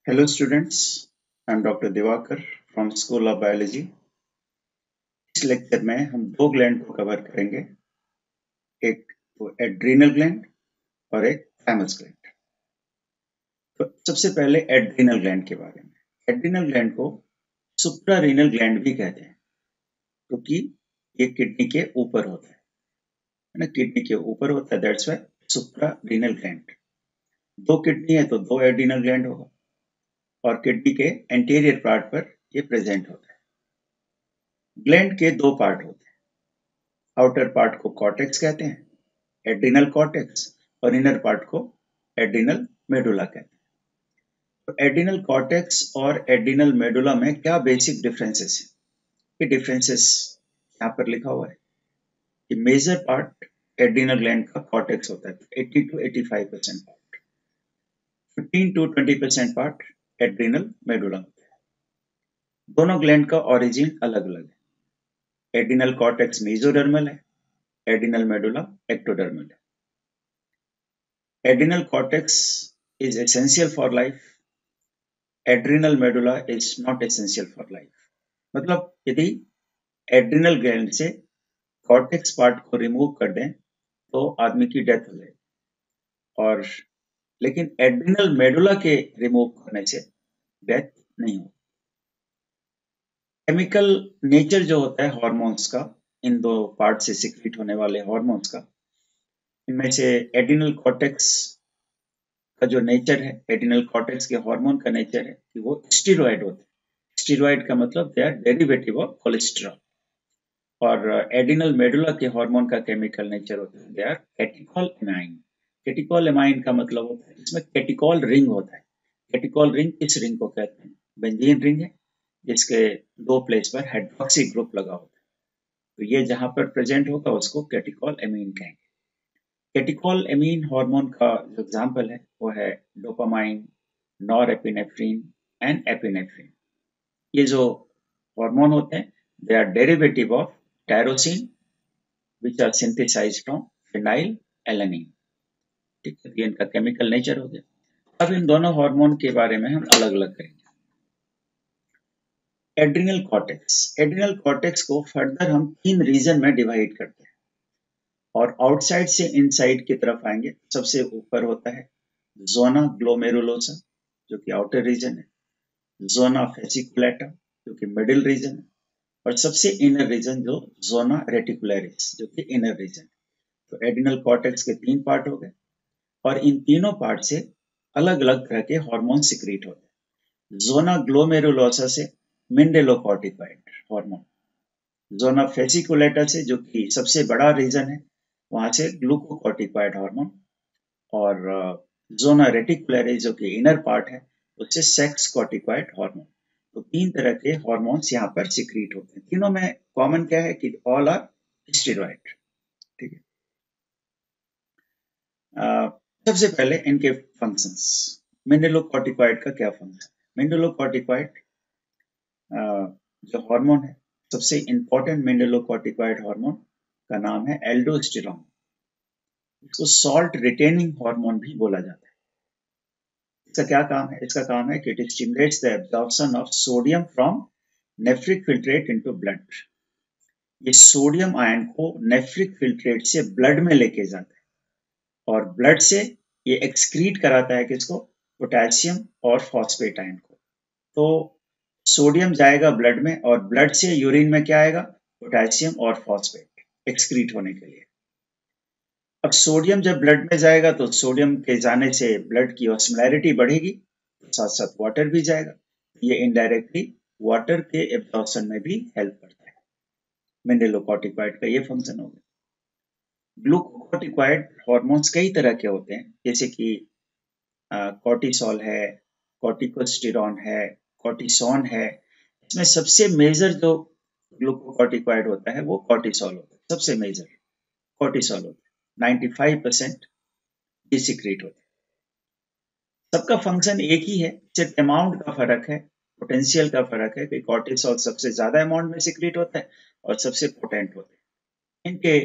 Hello students, I'm Dr. Divakar from School of Biology. इस lecture में हम दो ग्लैंड को कवर करेंगे, एक तो एड्रीनल ग्लैंड और एक थाइमस ग्लैंड। तो सबसे पहले एड्रीनल ग्लैंड के बारे में। एड्रीनल ग्लैंड को सुप्रारीनल ग्लैंड भी कहते हैं क्योंकि ये किडनी के ऊपर होता है ना, किडनी के ऊपर होता है, दैट्स व्हाई सुप्रारीनल ग्लैंड। दो किडनी है तो दो एड्रीनल ग्लैंड होगा और किडनी के एंटीरियर पार्ट पर ये प्रेजेंट होता है। ग्लैंड के दो पार्ट होते हैं, आउटर पार्ट को कॉर्टेक्स कहते हैं, एड्रिनल कॉर्टेक्स, और इनर पार्ट को एड्रिनल मेडुला कहते हैं। तो एड्रिनल कॉर्टेक्स और एड्रिनल मेडुला में क्या बेसिक डिफरेंसेस है? ये डिफरेंसेस यहाँ पर लिखा हुआ है कि मेजर पार्ट एड्रिनल ग्लैंड का कॉर्टेक्स होता है, 80 to 85% part, 15 to 20% part adrenal medulla होता है। दोनों ग्लैंड का ओरिजिन अलग अलग है। एड्रिनल कॉर्टेक्स मेसोडर्मल है, एड्रिनल मेडुला एक्टोडर्मल है। Adrenal cortex is essential for life. Adrenal medulla is not essential for life. मतलब यदि एड्रिनल ग्लैंड से कॉर्टेक्स पार्ट को रिमूव कर दें तो आदमी की डेथ हो जाए, और लेकिन एड्रिनल मेडुला के रिमूव करने से डेथ नहीं हो। केमिकल नेचर जो होता है हार्मोन्स का, इन दो पार्ट से सिक्रीट होने वाले हार्मोन्स का, इनमें से एड्रिनल कॉर्टेक्स का जो नेचर है, एड्रिनल कॉर्टेक्स के हार्मोन का नेचर है कि वो स्टेरॉइड होते हैं। स्टेरॉइड का मतलब they are derivative of cholesterol. और एड्रिनल मेडुला के हार्मोन का केमिकल नेचर होता है, they are catechol amine. Catechol amine का मतलब होता है इसमें कैटिकॉल रिंग होता है। कैटिकॉल रिंग, इस रिंग को कहते हैं बेंजीन रिंग है, जिसके दो प्लेस पर हाइड्रोक्सी ग्रुप लगा होता है। तो ये जहां पर प्रेजेंट होगा उसको कैटिकॉल एमीन कहेंगे। कैटिकॉल एमीन हार्मोन का जो एग्जाम्पल है वो है डोपामाइन, नॉरएपिनेफ्रिन एंड एपिनेफ्रिन। ये जो हार्मोन होते हैं they are derivative of tyrosine which are synthesised from phenyl alanine. ठीक है, ये इनका केमिकल नेचर हो गया। अब इन दोनों हार्मोन के बारे में हम अलग अलग करेंगे। एड्रिनल कॉर्टेक्स, एड्रिनल कॉर्टेक्स को फर्दर हम तीन रीजन में डिवाइड करते हैं और आउटसाइड से इनसाइड की तरफ आएंगे। सबसे ऊपर होता है जोना ग्लोमेरुलोसा जो कि आउटर रीजन है, जोना फेसिकुलेटा जो कि मिडिल रीजन है, और सबसे इनर रीजन जो जोना रेटिकुलरिस जो कि इनर रीजन है। तो एड्रिनल कॉर्टेक्स के तीन पार्ट हो गए और इन तीनों पार्ट से अलग अलग तरह के हार्मोन सिक्रीट होते हैं। जोना ग्लोमेरुलोसा से मिंडेलोकॉर्टिकॉइड हार्मोन, जोना फेसिकुलेटा से जो कि सबसे बड़ा रीजन है वहां से ग्लूकोकॉर्टिकॉइड हार्मोन, और जोना रेटिकुलरिस जो कि इनर पार्ट है उससे सेक्स कॉर्टिकॉइड हार्मोन। तो तीन तरह के हार्मोन्स यहाँ पर सिक्रीट होते हैं। तीनों में कॉमन क्या है कि ऑल आर स्टेरॉइड। ठीक है। सबसे पहले इनके फंक्शंस। मिनरलोकॉर्टिकॉइड का क्या फंक्शन? मिनरलोकॉर्टिकॉइड जो हार्मोन है, सबसे इंपॉर्टेंट मिनरलोकॉर्टिकॉइड हार्मोन का नाम है एल्डोस्टेरॉन। इसको सॉल्ट रिटेनिंग हार्मोन भी बोला जाता है। इसका क्या काम है? इसका काम है कि it stimulates the absorption of sodium from nephric filtrate into blood. ये सोडियम आयन को नेफ्रिक फिल्ट्रेट से ब्लड में लेके जाता है और ब्लड से ये एक्सक्रीट कराता है किसको? पोटेशियम और फॉस्फेट आयन को। तो सोडियम जाएगा ब्लड में और ब्लड से यूरिन में क्या आएगा? पोटेशियम और फॉस्फेट एक्सक्रीट होने के लिए। अब सोडियम जब ब्लड में जाएगा तो सोडियम के जाने से ब्लड की ऑस्मोलैरिटी बढ़ेगी, साथ साथ वाटर भी जाएगा। ये इनडायरेक्टली वाटर के एब्जॉर्प्शन में भी हेल्प करता है। मिनरलोकॉर्टिकॉइड का ये फंक्शन हो गया। ग्लूकोकॉर्टिकॉइड हार्मोन्स कई तरह के होते हैं, जैसे कि कॉर्टिसोल है, कॉर्टिकोस्टेरॉन है, कॉर्टिसोन है। इसमें सबसे मेजर जो ग्लूकोकॉर्टिकॉइड होता है वो कॉर्टिसोल होता है। सबसे मेजर कॉर्टिसोल होता है, 95% ये सिक्रीट होता है। सबका फंक्शन एक ही है, सिर्फ अमाउंट का फर्क है, पोटेंशियल का फर्क है कि कॉर्टिसोल सबसे ज्यादा अमाउंट में सिक्रीट होता है और सबसे पोटेंट होता है। इनके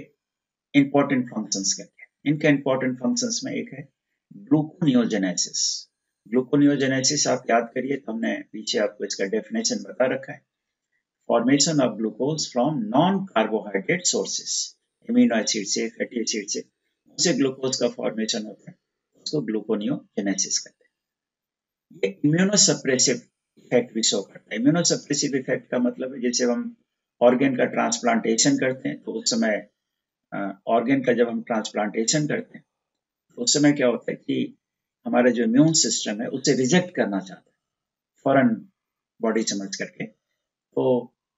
इंपॉर्टेंट फंक्शंस क्या हैं? इनके इंपॉर्टेंट फंक्शंस में एक है ग्लूकोनियोजेनेसिस। ग्लूकोनियोजेनेसिस आप याद करिए तो हमने पीछे आपको इसका डेफिनेशन बता रखा है। Formation of glucose from non carbohydrate sources, amino acid से, फैटी एसिड से, उससे ग्लूकोज का फॉर्मेशन होता है, उसको ग्लूकोनियोजेनेसिस कहते हैं। ये इम्यूनोसप्रेसिव इफेक्ट भी शो करता है। इम्यूनोसप्रेसिव इफेक्ट का मतलब है जैसे हम ऑर्गेन का ट्रांसप्लांटेशन करते हैं तो उस समय ऑर्गेन का जब हम ट्रांसप्लांटेशन करते हैं तो उस समय क्या होता है कि हमारा जो इम्यून सिस्टम है उसे रिजेक्ट करना चाहता है फॉरेन बॉडी समझ करके। तो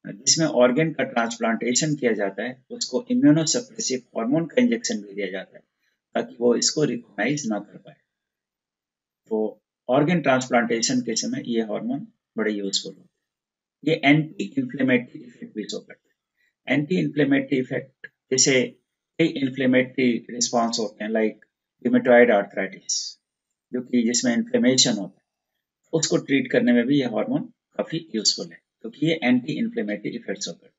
जिसमें ऑर्गेन का ट्रांसप्लांटेशन किया जाता है उसको इम्यूनोसप्रेसिव हार्मोन का इंजेक्शन भी दिया जाता है ताकि वो इसको रिकॉग्नाइज ना कर पाए। तो ऑर्गेन ट्रांसप्लांटेशन के समय ये हार्मोन बड़े यूजफुल होते हैं। ये एंटी इंफ्लेमेटरी इफेक्ट भी शो करते हैं। एंटी इंफ्लेमेटरी इफेक्ट जैसे कई इंफ्लेमेटरी रिस्पॉन्स होते हैं लाइक रिमेटॉइड आर्थराइटिस जो कि जिसमें इन्फ्लेमेशन होता है, उसको ट्रीट करने में भी ये हार्मोन काफी यूजफुल है क्योंकि ये एंटी इंफ्लेमेटरी इफेक्ट्स होते हैं।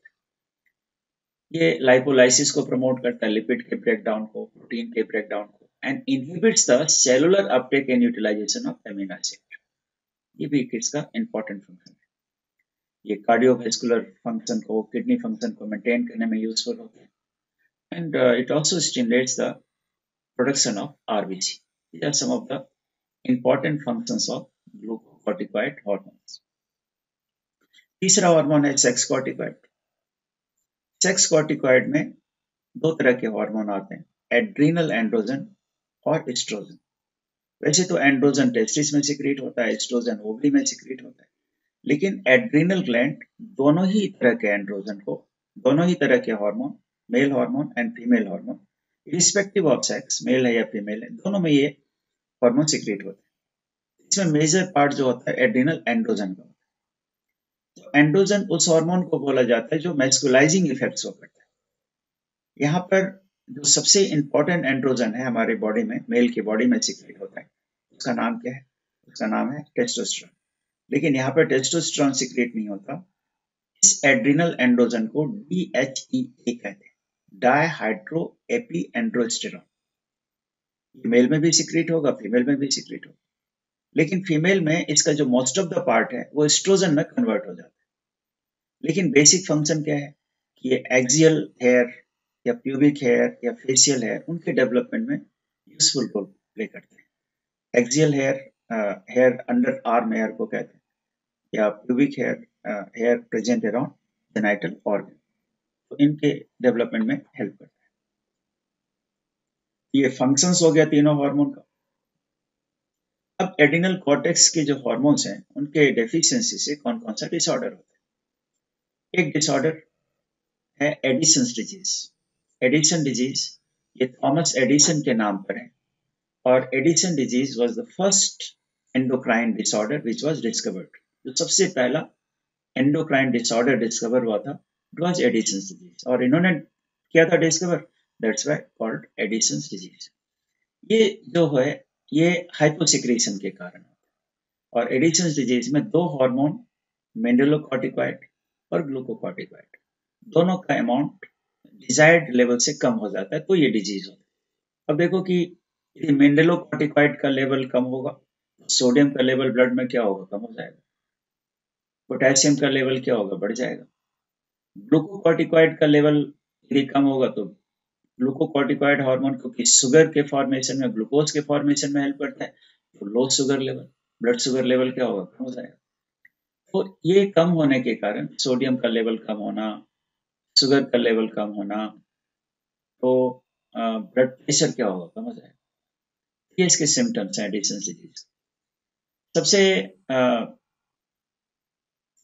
ये लाइपोलाइसिस को प्रमोट करता है, लिपिड के ब्रेकडाउन को, प्रोटीन के ब्रेकडाउन को, and inhibits the cellular uptake and utilisation of amino acid. ये भी इसका इंपॉर्टेंट फंक्शन है। ये कार्डियोवास्कुलर फंक्शन को, किडनी फंक्शन को मेंटेन करने में यूजफुल होता है, and it also stimulates the production of RBC. These are some of the important functions of glucocorticoid hormones. तीसरा हार्मोन है सेक्स कॉर्टिकॉइड। सेक्स कॉर्टिकॉइड में दो तरह के हार्मोन आते हैं, एड्रीनल एंड्रोजन और एस्ट्रोजन। वैसे तो एंड्रोजन टेस्टिस में सिक्रीट होता है, एस्ट्रोजन ओवरी में सिक्रीट होता है, लेकिन एड्रीनल ग्लैंड दोनों ही तरह के एंड्रोजन को, दोनों ही तरह के hormone, male hormone and female hormone, respective of sex, male है या फीमेल है, दोनों में ये हार्मोन सिक्रीट होते हैं। इसमें मेजर पार्ट जो होता है एड्रीनल एंड्रोजन का। तो एंड्रोजन उस हार्मोन को बोला जाता है जो मैस्कुलाइजिंग इफेक्ट्स को करता है। यहाँ पर जो सबसे इंपॉर्टेंट एंड्रोजन है हमारे बॉडी में, मेल की बॉडी में सिक्रीट होता है, उसका नाम क्या है? उसका नाम है टेस्टोस्टेरोन। लेकिन यहाँ पर टेस्टोस्टेरोन सिक्रीट नहीं होता, इस एड्रिनल एंड्रोजन को DHEA कहते हैं, डायहाइड्रो एपी एंड्रोस्टेरोन। मेल में भी सिक्रीट होगा, फीमेल में भी सिक्रीट होगा, लेकिन फीमेल में इसका जो मोस्ट ऑफ द पार्ट है वो एस्ट्रोजन में कन्वर्ट हो जाता है। लेकिन बेसिक फंक्शन क्या है कि ये एक्सियल हेयर या प्यूबिक हेयर या फेशियल हेयर उनके डेवलपमेंट में यूजफुल रोल प्ले करते हैं। Axial hair, hair under arm hair को कहते हैं, या pubic hair, hair present around genital organ, तो इनके डेवलपमेंट में हेल्प करता है। ये फंक्शंस हो गया तीनों हार्मोन का। अब एड्रिनल कॉर्टेक्स के जो हार्मोन्स हैं उनके डेफिशिएंसी से कौन कौन सा डिसऑर्डर होता है? एक डिसऑर्डर है एडिसन्स डिजीज। एडिसन डिजीज ये थॉमस एडिसन के नाम पर है, और Addison disease was the first endocrine disorder which was discovered. जो सबसे पहला एंडोक्राइन डिसऑर्डर डिस्कवर हुआ था इट वाज एडिसन्स डिजीज, और इन्होंने किया था discover, that's why called Edison's disease. ये जो है ये हाइपोसिक्रेशन के कारण होता है, और एडिसन्स डिजीज में दो हार्मोन, मेंडेलोकॉर्टिकॉइड और ग्लूकोकॉर्टिकॉइड, दोनों का अमाउंट डिजायर्ड लेवल से कम हो जाता है, तो ये डिजीज होता है। अब देखो कि यदि मेंडेलोकॉर्टिकॉइड का लेवल कम होगा, सोडियम का लेवल ब्लड में क्या होगा? कम हो जाएगा। पोटेशियम का लेवल क्या होगा? बढ़ जाएगा। ग्लूकोकॉर्टिकॉइड का लेवल यदि कम होगा तो ग्लूकोकॉर्टिकॉइड हार्मोन क्योंकि शुगर के फॉर्मेशन में, ग्लूकोज के फॉर्मेशन में हेल्प करता है, तो low sugar level, blood sugar level क्या होगा? कम हो जाएगा। तो ये कम होने के कारण, सोडियम का लेवल कम होना, शुगर का लेवल कम होना, तो ब्लड प्रेशर क्या होगा? कम हो जाएगा। ये इसके सिम्टम्स हैं एडिसन डिजीज। सबसे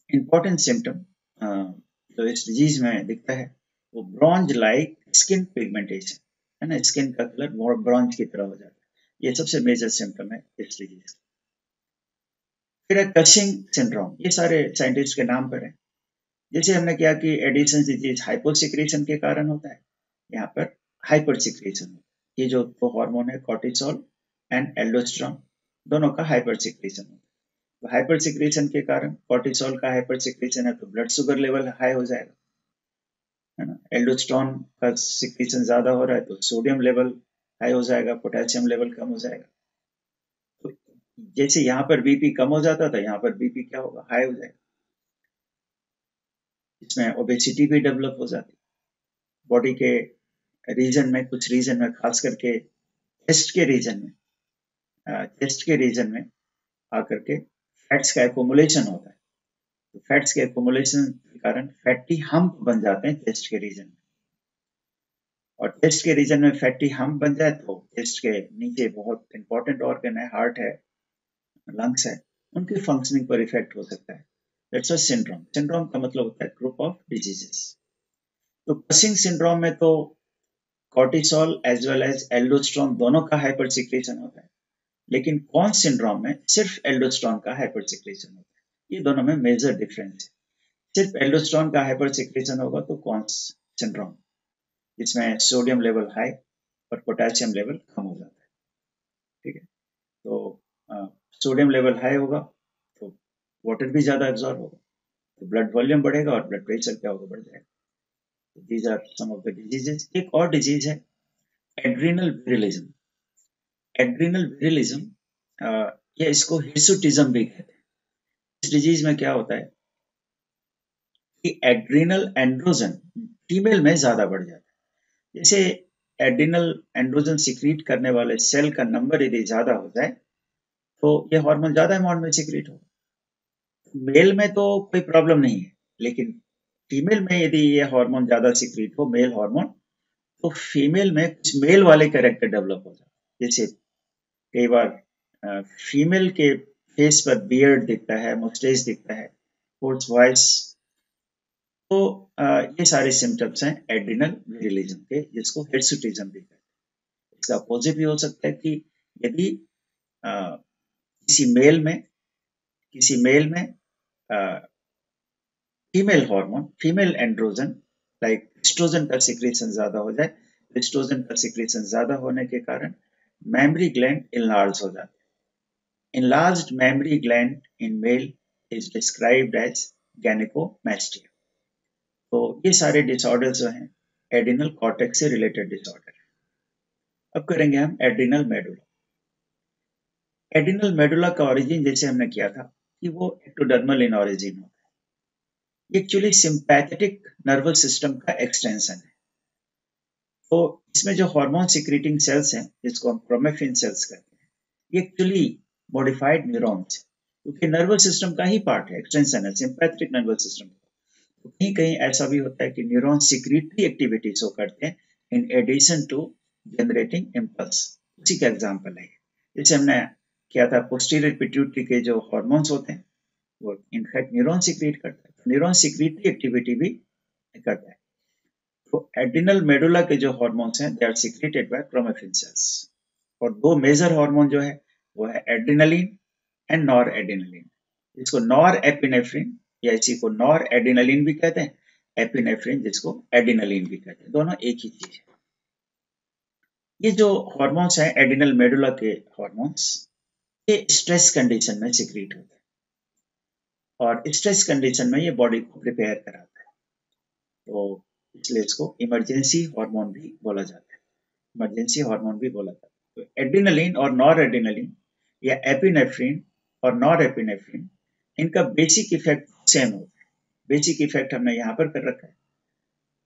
इंपॉर्टेंट सिम्टम जो इस डिजीज में दिखता है वो ब्रॉन्ज लाइक स्किन पिगमेंटेशन है ना, स्किन का कलर ब्रॉन्ज की तरह हो जाता है। ये सबसे मेजर सिम्टम है इस डिजीज। फिर है कशिंग सिंड्रोम, ये सारे साइंटिस्ट के नाम पर है। जैसे हमने क्या कि एडिशन डिजीज हाइपोसिक्रेशन के कारण होता है, यहाँ पर हाइपर सिक्रेशन। ये जो दो हार्मोन है कॉर्टिसोल एंड एल्डोस्टेरोन, दोनों का हाइपर सिक्रेशन होता है। तो हाइपर सिक्रेशन के कारण, कॉर्टिसोल का हाइपर सिक्रेशन है तो ब्लड शुगर लेवल हाई हो जाएगा, है ना। एल्डोस्टेरोन का सिक्रेशन ज्यादा हो रहा है तो सोडियम लेवल हाई हो जाएगा, पोटेशियम लेवल कम हो जाएगा। तो जैसे यहाँ पर बीपी कम हो जाता था, यहाँ पर बीपी क्या होगा, हाई हो जाएगा। इसमें ओबेसिटी भी डेवलप हो जाती है। बॉडी के रीजन में, कुछ रीजन में, खास करके चेस्ट के रीजन में आकर के फैट्स का एकोमुलेशन होता है। तो फैट्स के एकोमुलेशन के कारण फैटी हम्प बन जाते हैं चेस्ट के रीजन में। और चेस्ट के रीजन में फैटी हम्प बन जाए तो चेस्ट के नीचे बहुत इंपॉर्टेंट ऑर्गन है, हार्ट है, लंग्स है, उनकी फंक्शनिंग पर इफेक्ट हो सकता है। दैट्स व्हाई सिंड्रोम, सिंड्रोम का मतलब होता है ग्रुप ऑफ डिजीजेस। तो क्रसिंग सिंड्रोम में तो cortisol as well as aldosterone दोनों का हाइपर सिक्रेशन होता है, लेकिन कौन सिंड्रोम में सिर्फ एल्डोस्टेरोन का हाइपर सिक्रेशन होता है। ये दोनों में मेजर डिफरेंस है। सिर्फ एल्डोस्टेरोन का हाइपर सिक्रेशन होगा तो कौन सिंड्रोम, जिसमें सोडियम लेवल हाई और पोटेशियम लेवल कम हो जाता है। ठीक है, तो सोडियम लेवल हाई होगा तो वाटर भी ज्यादा एब्जॉर्ब होगा, तो ब्लड वॉल्यूम बढ़ेगा और ब्लड प्रेशर क्या होगा, बढ़ जाएगा। तो these are some of the diseases. एक और डिजीज है एड्रिनल विरिलिज्म। एड्रिनल विरिलिज्म या इसको हिर्सुटिज्म भी कहते हैं। इस डिजीज में क्या होता है कि एड्रिनल एंड्रोजन फीमेल में ज्यादा बढ़ जाता है। जैसे एड्रिनल एंड्रोजन सिक्रीट करने वाले सेल का नंबर यदि ज्यादा हो जाए तो ये हार्मोन ज्यादा अमाउंट में सिक्रीट होगा। मेल में तो कोई प्रॉब्लम नहीं है, लेकिन फीमेल में यदि ये हार्मोन ज्यादा सिक्रीट हो, मेल हार्मोन, तो फीमेल में कुछ मेल वाले कैरेक्टर डेवलप हो जाते हैं। जैसे कई बार फीमेल के फेस पर बियर्ड दिखता है, मुस्टेच दिखता है, होर्स वॉइस। तो ये सारे सिम्टम्स हैं एड्रिनल विरिलिज्म के, जिसको हिर्सुटिज्म भी कहते हैं। इसका अपोजिट भी हो सकता है कि यदि अ, किसी मेल में female hormone, female androgen like oestrogen का सिक्रेशन ज्यादा हो जाए, एस्ट्रोजन का सिक्रेशन ज्यादा होने के कारण मेमरी ग्लैंड इनलार्ज हो जाते हैं। Enlarged mammary gland in male is described as gynecomastia। तो ये सारे डिसऑर्डर जो हैं एड्रिनल कॉर्टेक्स से रिलेटेड डिसऑर्डर है। अब करेंगे हम एड्रिनल मेडुला। एड्रिनल मेडुला का ओरिजिन जैसे हमने किया था कि वो एक्टोडर्मल इन ओरिजिन होता है। एक्चुअली सिंपैथेटिक नर्वस सिस्टम का एक्सटेंशन है। तो इसमें जो हार्मोन सिक्रीटिंग सेल्स हैं, जिसको हम क्रोमेफिन सेल्स कहते हैं, ये एक्चुअली मॉडिफाइड न्यूरॉन्स, क्योंकि नर्वस सिस्टम का ही पार्ट है, एक्सटेंशन है सिंपैथेटिक नर्वस सिस्टम। तो कहीं कहीं ऐसा भी होता है कि न्यूरॉन सिक्रीटरी एक्टिविटी शो करते हैं in addition to generating impulse. उसी का एग्जाम्पल है, जैसे हमने किया था पोस्टीरियर पिट्यूटरी के जो हार्मोन्स होते हैं वो इनफैक्ट न्यूरॉन सिक्रीट करता है, तो न्यूरॉन सिक्रीटरी एक्टिविटी भी करता है। तो एड्रिनल मेडुला के जो हार्मोन्स हैं they are secreted by chromaffin cells. और दो मेजर हार्मोन जो है वो है एड्रिनलिन एंड नॉर एड्रिनलिन। इसको नॉर एपिनेफ्रिन या इसी को नॉर एड्रिनलिन भी कहते हैं, एपिनेफ्रिन जिसको एड्रिनलिन भी कहते हैं, दोनों एक ही चीज है। ये जो हार्मोन्स हैं एड्रिनल मेडुला के हार्मोन्स, ये स्ट्रेस कंडीशन में सिक्रीट होते हैं और स्ट्रेस कंडीशन में ये बॉडी को प्रिपेयर कराता है। तो इसलिए इसको इमरजेंसी हार्मोन भी बोला जाता है, इमरजेंसी हार्मोन भी बोला जाता है। तो एड्रिनलिन और नॉर एड्रिनलिन या एपिनेफ्रिन और नॉर एपिनेफ्रिन, इनका बेसिक इफेक्ट सेम होता है। बेसिक इफेक्ट हमने यहाँ पर कर रखा है,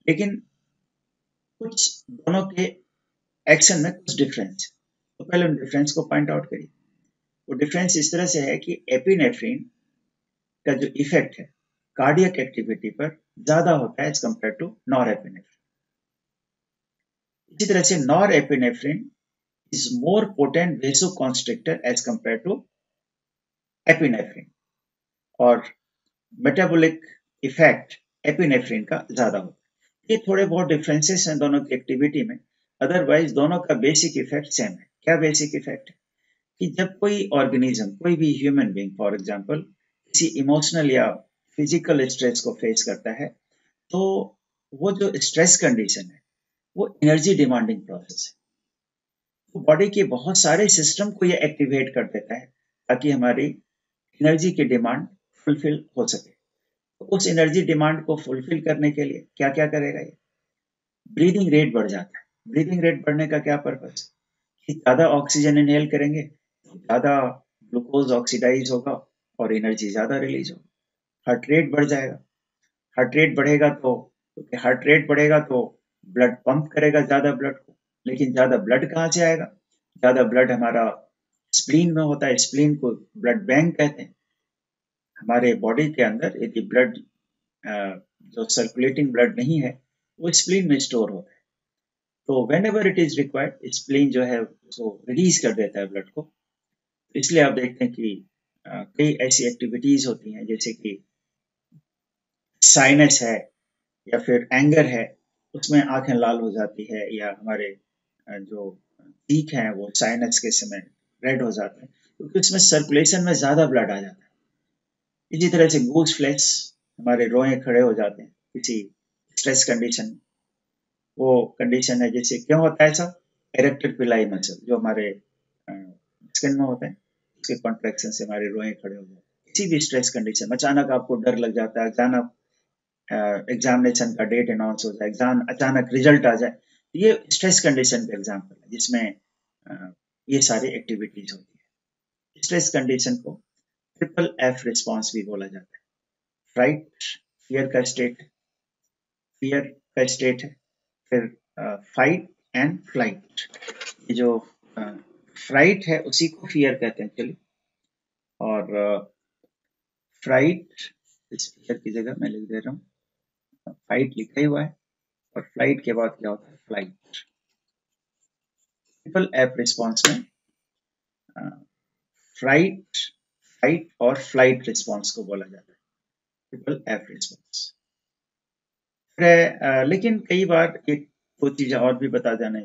लेकिन कुछ दोनों के एक्शन में कुछ डिफरेंस। तो पहले उन डिफरेंस को पॉइंट आउट करिए। वो डिफरेंस इस तरह से है कि एपिनेफ्रिन का जो इफेक्ट है कार्डियक एक्टिविटी पर ज्यादा होता है as compare to norepinephrine. इसी तरह से norepinephrine is more potent vasoconstrictor as compare to epinephrine, और मेटाबॉलिक इफेक्ट एपिनेफ्रिन का ज्यादा होता है। ये थोड़े बहुत डिफरेंसेस हैं दोनों की एक्टिविटी में, अदरवाइज दोनों का बेसिक इफेक्ट सेम है। क्या बेसिक इफेक्ट है कि जब कोई ऑर्गेनिज्म, कोई भी ह्यूमन बीइंग फॉर एग्जांपल किसी इमोशनल या फिजिकल स्ट्रेस को फेस करता है, तो वो जो स्ट्रेस कंडीशन है वो एनर्जी डिमांडिंग प्रोसेस है। तो बॉडी के बहुत सारे सिस्टम को ये एक्टिवेट कर देता है ताकि हमारी एनर्जी की डिमांड फुलफिल हो सके। तो उस एनर्जी डिमांड को फुलफिल करने के लिए क्या क्या करेगा ये, ब्रीदिंग रेट बढ़ जाता है। ब्रीदिंग रेट बढ़ने का क्या पर्पस, कि ज्यादा ऑक्सीजन इनहेल करेंगे तो ज्यादा ग्लूकोज ऑक्सीडाइज होगा और एनर्जी ज्यादा रिलीज होगी। हार्ट रेट बढ़ जाएगा। हार्ट रेट बढ़ेगा तो क्योंकि हार्ट रेट बढ़ेगा तो ब्लड पंप करेगा ज्यादा ब्लड को, लेकिन ज्यादा ब्लड कहाँ से आएगा? ज्यादा ब्लड हमारा स्प्लीन में होता है। स्प्लीन को ब्लड बैंक कहते हैं। हमारे बॉडी के अंदर यदि ब्लड जो सर्कुलेटिंग ब्लड नहीं है वो स्प्लीन में स्टोर होता है। तो when ever it is required spleen जो है उसको रिलीज कर देता है ब्लड को। इसलिए आप देखते हैं कि कई ऐसी एक्टिविटीज होती हैं जैसे कि साइनस है या फिर एंगर है, उसमें आंखें लाल हो जाती है, या हमारे जो चीख हैं वो साइनस के समय रेड हो जाते हैं क्योंकि उसमें सर्कुलेशन में ज्यादा ब्लड आ जाता है। इसी तरह से गूज फ्लैश, हमारे रोए खड़े हो जाते हैं किसी स्ट्रेस कंडीशन में। वो कंडीशन है जैसे क्यों होता है ऐसा? एरेक्टर पिलाई मसल जो हमारे स्किन में होते हैं उसके कॉन्ट्रैक्शन से हमारे रोए खड़े हो जाते हैं। किसी भी स्ट्रेस कंडीशन में अचानक आपको डर लग जाता है, अचानक एग्जामिनेशन का डेट अनाउंस हो जाए, एग्जाम अचानक रिजल्ट आ जाए, ये स्ट्रेस कंडीशन का एग्जाम्पल है जिसमें ये सारी एक्टिविटीज होती है। स्ट्रेस कंडीशन को ट्रिपल एफ रिस्पॉन्स भी बोला जाता है। फ्राइट, फियर का स्टेट, फियर का स्टेट है। फिर फाइट एंड फ्लाइट। ये जो फ्राइट है उसी को फियर कहते हैं चलिए। और फ्राइट इस फियर की जगह मैं लिख दे रहा हूँ, फाइट लिखा ही हुआ है और फ्लाइट के बाद क्या होता है? फ्लाइट। ट्रिपल एफ रिस्पॉन्स में फ्राइट, फाइट और फ्लाइट रिस्पॉन्स को बोला जाता है ट्रिपल एफ रिस्पॉन्स। लेकिन कई बार एक दो चीजें और भी बता जाना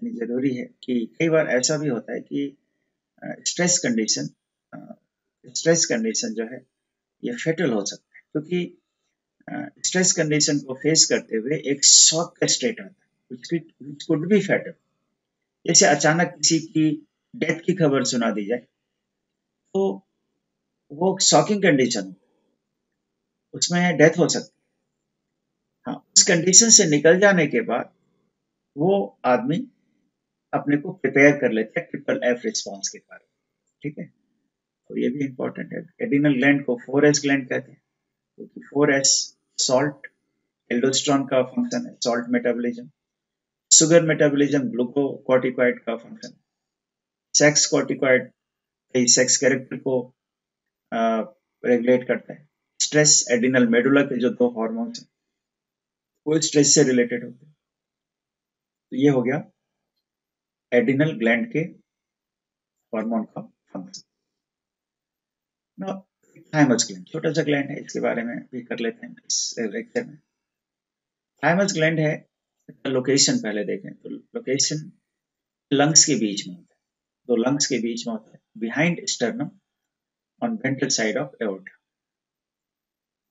जरूरी है कि कई बार ऐसा भी होता है कि स्ट्रेस कंडीशन जो है ये फेटल हो सकता है क्योंकि स्ट्रेस कंडीशन को फेस करते हुए एक शॉक का स्टेट आता है which could be fatal। जैसे अचानक किसी की डेथ की खबर सुना दी जाए तो वो शॉकिंग कंडीशन, उसमें डेथ हो सकती है। हाँ, उस कंडीशन से निकल जाने के बाद वो आदमी अपने को प्रिपेयर कर लेते हैं ट्रिपल एफ रिस्पॉन्स के कारण। ठीक है, तो ये भी इंपॉर्टेंट है। एड्रिनल ग्लैंड को 4S ग्लैंड कहते हैं क्योंकि 4S सॉल्ट, एल्डोस्टेरोन का फंक्शन है salt metabolism, sugar metabolism glucocorticoid का फंक्शन, सेक्स कॉर्टिकॉइड कई सेक्स कैरेक्टर को रेगुलेट करता है। स्ट्रेस एड्रिनल मेडुला के जो दो हार्मोन्स हैं वो स्ट्रेस से रिलेटेड होते हैं। तो ये हो गया एड्रिनल ग्लैंड के हार्मोन का फंक्शन। थाइमस ग्लैंड छोटा सा ग्लैंड है, इसके बारे में भी कर लेते हैं इस लेक्चर में। थाइमस ग्लैंड है, लोकेशन पहले देखें तो लोकेशन लंग्स के बीच में होता है, दो लंग्स के बीच में होता है, behind sternum on ventral side of aorta.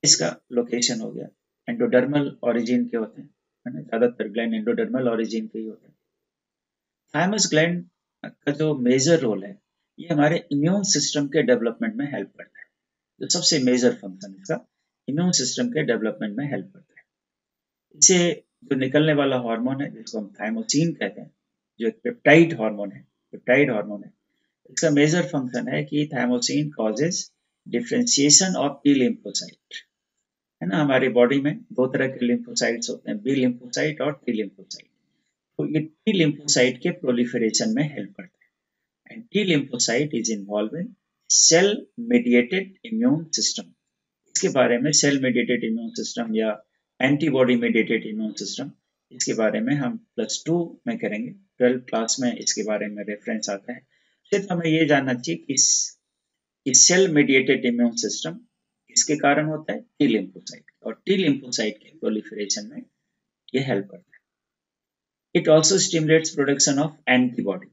इसका लोकेशन हो गया। एंडोडर्मल ओरिजिन के होते हैं, है ना, ज्यादातर ग्लैंड एंडोडर्मल ओरिजिन के ही होते हैं। थाइमस ग्लैंड का जो मेजर रोल है ये हमारे इम्यून सिस्टम के डेवलपमेंट में हेल्प करता है। जो सबसे मेजर फंक्शन इसका इम्यून सिस्टम के डेवलपमेंट में हेल्प करता है। इससे जो निकलने वाला हार्मोन है जिसको हम थाइमोसिन कहते हैं, जो एक पेप्टाइड हार्मोन है, इसका मेजर फंक्शन है कि thymosin causes differentiation of T lymphocyte. है ना, हमारी बॉडी में दो तरह के लिम्फोसाइट्स होते हैं, बी लिम्फोसाइट और टी लिम्फोसाइट। तो ये टी लिम्फोसाइट के प्रोलिफरेशन में हेल्प करता है। And T lymphocyte is involve in cell mediated immune system. इसके बारे में सेल मेडिएटेड इम्यून सिस्टम या एंटीबॉडी मेडिएटेड इम्यून सिस्टम, इसके बारे में हम +2 में करेंगे। 12th क्लास में इसके बारे में रेफरेंस आता है। सिर्फ हमें ये जानना चाहिए कि सेल मेडिएटेड इम्यून सिस्टम किसके कारण होता है? टी लिम्फोसाइट, और टी लिम्फोसाइट के प्रोलिफरेशन में ये हेल्प करता है। It also stimulates production of antibody.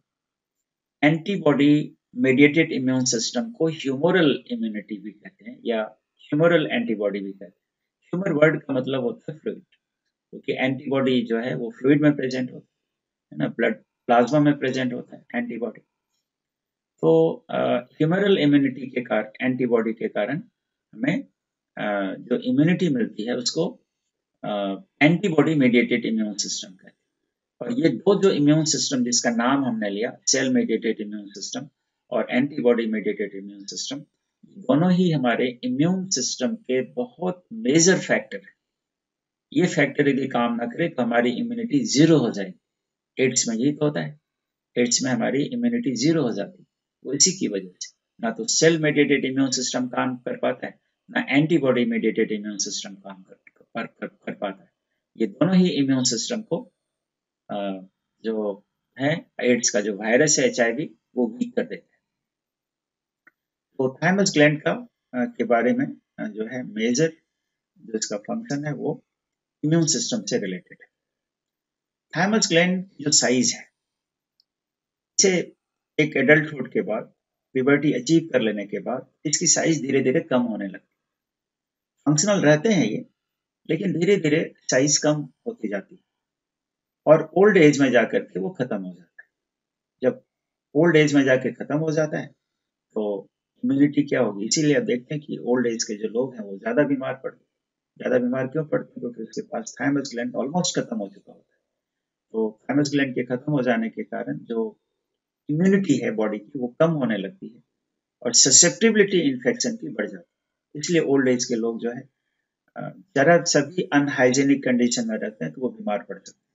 Antibody mediated immune system को ह्यूमोरल इम्यूनिटी भी कहते हैं या ह्यूमोरल एंटीबॉडी भी कहते हैं। ह्यूमर वर्ड का मतलब होता है फ्लूइड, क्योंकि एंटीबॉडी जो है वो फ्लूइड में प्रेजेंट होता है ना, ब्लड प्लाज्मा में प्रेजेंट होता है एंटीबॉडी। तो ह्यूमरल इम्यूनिटी के कारण, एंटीबॉडी के कारण हमें जो इम्यूनिटी मिलती है उसको एंटीबॉडी मेडिएटेड इम्यून सिस्टम कहते हैं। और ये दो जो इम्यून सिस्टम जिसका नाम हमने लिया सेल मेडिएटेड इम्यून सिस्टम, और एंटीबॉडी मेडिएटेड इम्यून सिस्टम, दोनों ही हमारे इम्यून सिस्टम के बहुत मेजर फैक्टर है। ये फैक्टर यदि काम ना करे तो हमारी इम्यूनिटी जीरो हो जाएगी। एड्स में यही तो होता है, एड्स में हमारी इम्यूनिटी जीरो हो जाती है, वो इसी की वजह से। ना तो सेल मेडिएटेड इम्यून सिस्टम काम कर पाता है, ना एंटीबॉडी मेडिएटेड इम्यून सिस्टम काम कर पाता है। ये दोनों ही इम्यून सिस्टम को जो है एड्स का जो वायरस है HIV वो वीक कर देता है। तो थाइमस ग्लैंड का के बारे में जो है मेजर जो इसका फंक्शन है वो इम्यून सिस्टम से रिलेटेड है। थाइमस ग्लैंड जो साइज है, इसे एक एडल्टहुड के बाद, प्यूबर्टी अचीव कर लेने के बाद इसकी साइज धीरे धीरे कम होने लगती है। फंक्शनल रहते हैं ये, लेकिन धीरे धीरे साइज कम होती जाती है और ओल्ड एज में जाकर के वो खत्म हो जाता है। जब ओल्ड एज में जाके खत्म हो जाता है तो इम्यूनिटी क्या होगी, इसीलिए आप देखते हैं कि ओल्ड एज के जो लोग हैं वो ज्यादा बीमार पड़ते हैं। ज्यादा बीमार क्यों पड़ते हैं? क्योंकि उसके पास थाइमस ग्लैंड ऑलमोस्ट खत्म हो चुका होता है। तो थाइमस ग्लैंड के खत्म हो जाने के कारण जो इम्यूनिटी है बॉडी की वो कम होने लगती है और ससेप्टिबिलिटी इन्फेक्शन की बढ़ जाती है। इसलिए ओल्ड एज के लोग जो है जरा सभी अनहाइजेनिक कंडीशन में रहते हैं तो वो बीमार पड़ सकते हैं।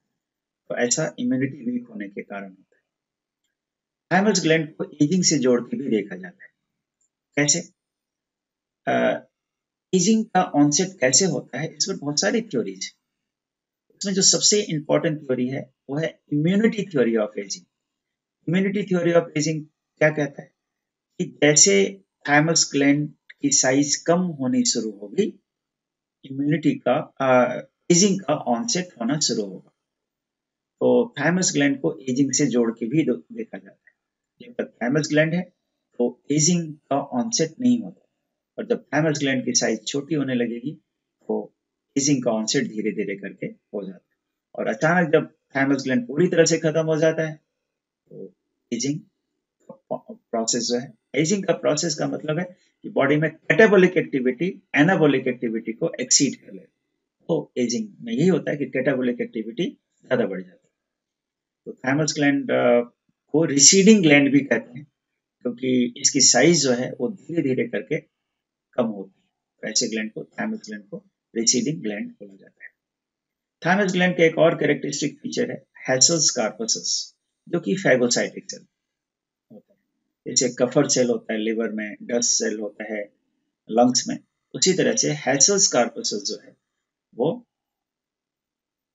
तो ऐसा इम्यूनिटी वीक होने के कारण होता है। थाइमस ग्लैंड को एजिंग से जोड़ के भी देखा जाता है। कैसे? एजिंग का ऑनसेट कैसे होता है, इसमें बहुत सारी थ्योरीज है। इसमें जो सबसे इंपॉर्टेंट थ्योरी है वो है immunity theory of ageing. Immunity theory of ageing क्या कहता है कि जैसे थाइमस ग्लैंड की साइज कम होनी शुरू होगी, इम्यूनिटी का एजिंग का ऑनसेट होना शुरू होगा। तो थाइमस ग्लैंड को एजिंग से जोड़ के भी देखा जाता है। जब तक थाइमस ग्लैंड है तो एजिंग का ऑनसेट नहीं होता, और जब थाइमस ग्लैंड की साइज छोटी होने लगेगी तो एजिंग का ऑनसेट धीरे धीरे करके हो जाता है। और अचानक जब थाइमस ग्लैंड पूरी तरह से खत्म हो जाता है तो एजिंग प्रोसेस जो है, एजिंग का प्रोसेस का मतलब है कि बॉडी में कैटाबोलिक एक्टिविटी एनाबोलिक एक्टिविटी को एक्सीड कर ले। तो एजिंग में यही होता है कि कैटाबोलिक एक्टिविटी ज्यादा बढ़ जाती है। तो थाइमस ग्लैंड को रिसीडिंग ग्लैंड भी कहते हैं, क्योंकि इसकी साइज जो है वो धीरे धीरे करके कम होती है। तो ऐसे ग्लैंड को, थाइमस ग्लैंड को रिसीडिंग ग्लैंड बोला जाता है। थाइमस ग्लैंड का एक और कैरेक्टरिस्टिक फीचर है हैसेल्स कार्पसस, जो कि फैगोसाइटिक सेल होता है। जैसे कफर सेल होता है लिवर में, डस्ट सेल होता है लंग्स में, उसी तरह से हैसेल्स कार्पसस जो है वो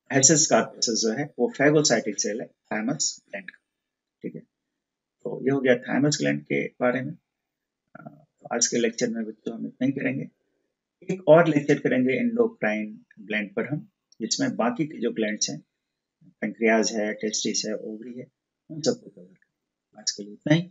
हैसेल्स कार्पसस जो है वो फैगोसाइटिक सेल है थाइमस ग्लैंड का। ठीक है, तो ये हो गया थाइमस ग्लैंड के बारे में। तो आज के लेक्चर में बच्चों हम इतना ही करेंगे। एक और लेक्चर करेंगे एंडोक्राइन ग्लैंड पर हम, जिसमें बाकी के जो ग्लैंड्स हैं, पैंक्रियाज है, टेस्टिस है, ओवरी है, उन सबको कवर करेंगे। आज के लिए इतना ही।